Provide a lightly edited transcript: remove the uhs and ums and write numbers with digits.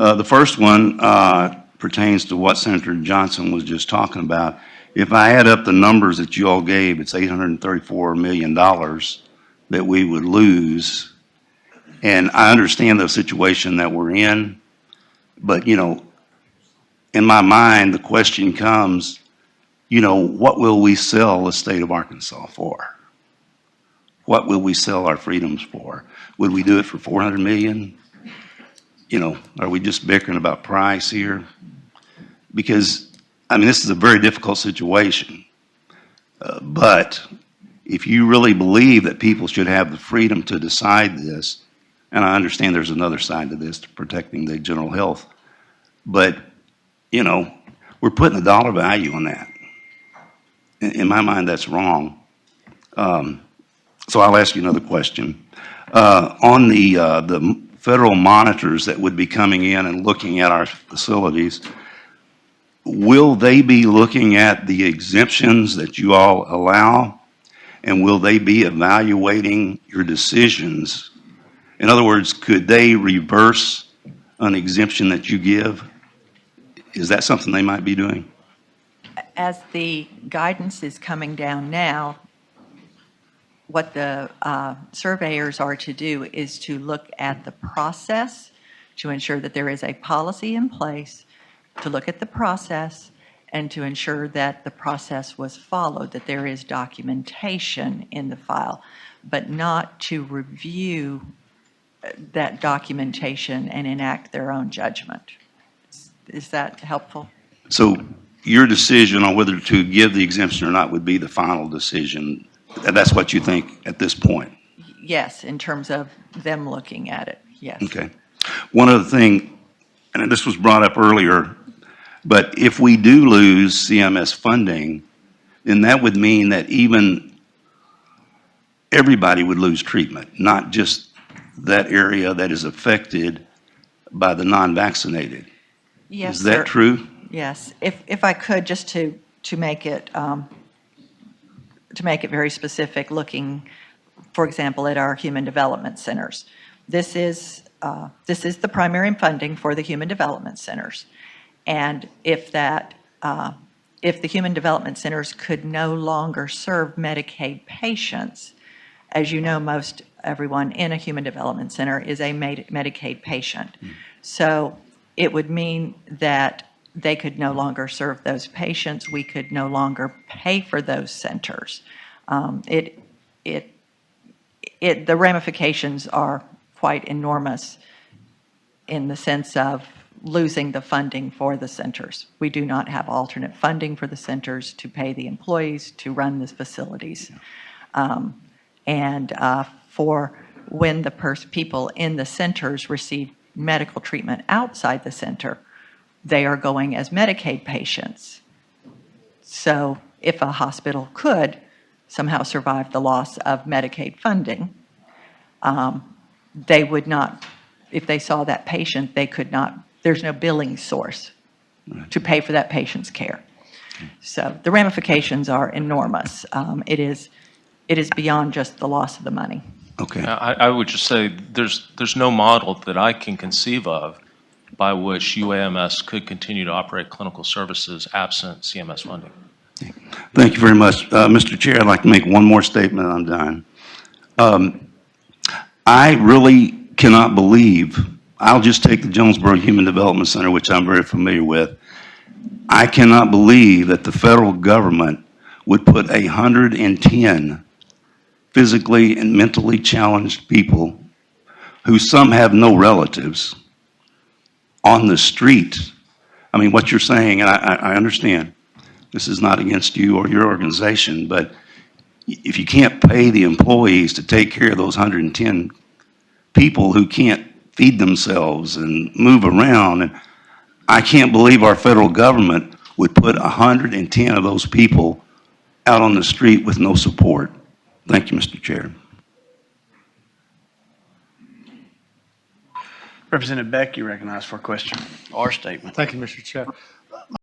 The first one pertains to what Senator Johnson was just talking about. If I add up the numbers that you all gave, it's $834 million that we would lose. And I understand the situation that we're in, but, you know, in my mind, the question comes, you know, what will we sell the state of Arkansas for? What will we sell our freedoms for? Would we do it for $400 million? You know, are we just bickering about price here? Because, I mean, this is a very difficult situation. But if you really believe that people should have the freedom to decide this, and I understand there's another side to this, to protecting the general health, but, you know, we're putting a dollar value on that. In my mind, that's wrong. So I'll ask you another question. On the federal monitors that would be coming in and looking at our facilities, will they be looking at the exemptions that you all allow, and will they be evaluating your decisions? In other words, could they reverse an exemption that you give? Is that something they might be doing? As the guidance is coming down now, what the surveyors are to do is to look at the process to ensure that there is a policy in place, to look at the process, and to ensure that the process was followed, that there is documentation in the file, but not to review that documentation and enact their own judgment. Is that helpful? So your decision on whether to give the exemption or not would be the final decision. That's what you think at this point? Yes, in terms of them looking at it, yes. Okay. One other thing, and this was brought up earlier, but if we do lose CMS funding, then that would mean that even everybody would lose treatment, not just that area that is affected by the non-vaccinated. Yes, is that sir. true? Yes. If I could, just to make it very specific, looking, for example, at our human development centers. This is the primary funding for the human development centers, and if the human development centers could no longer serve Medicaid patients, as you know, most everyone in a human development center is a Medicaid patient. So it would mean that they could no longer serve those patients. We could no longer pay for those centers. The ramifications are quite enormous in the sense of losing the funding for the centers. We do not have alternate funding for the centers to pay the employees to run the facilities. For when the people in the centers receive medical treatment outside the center, they are going as Medicaid patients. So if a hospital could somehow survive the loss of Medicaid funding, they would not, if they saw that patient, they could not, there's no billing source to pay for that patient's care. So the ramifications are enormous. It is beyond just the loss of the money. Okay. I would just say there's no model that I can conceive of by which UAMS could continue to operate clinical services absent CMS funding. Thank you very much. Mr. Chair, I'd like to make one more statement and I'm done. I really cannot believe, I'll just take the Jonesboro Human Development Center, which I'm very familiar with. I cannot believe that the federal government would put 110 physically and mentally challenged people, who some have no relatives, on the street. I mean, what you're saying, and I understand, this is not against you or your organization, but if you can't pay the employees to take care of those 110 people who can't feed themselves and move around, and I can't believe our federal government would put 110 of those people out on the street with no support. Thank you, Mr. Chair. Representative Beck, you recognize for a question or statement. Thank you, Mr. Chair.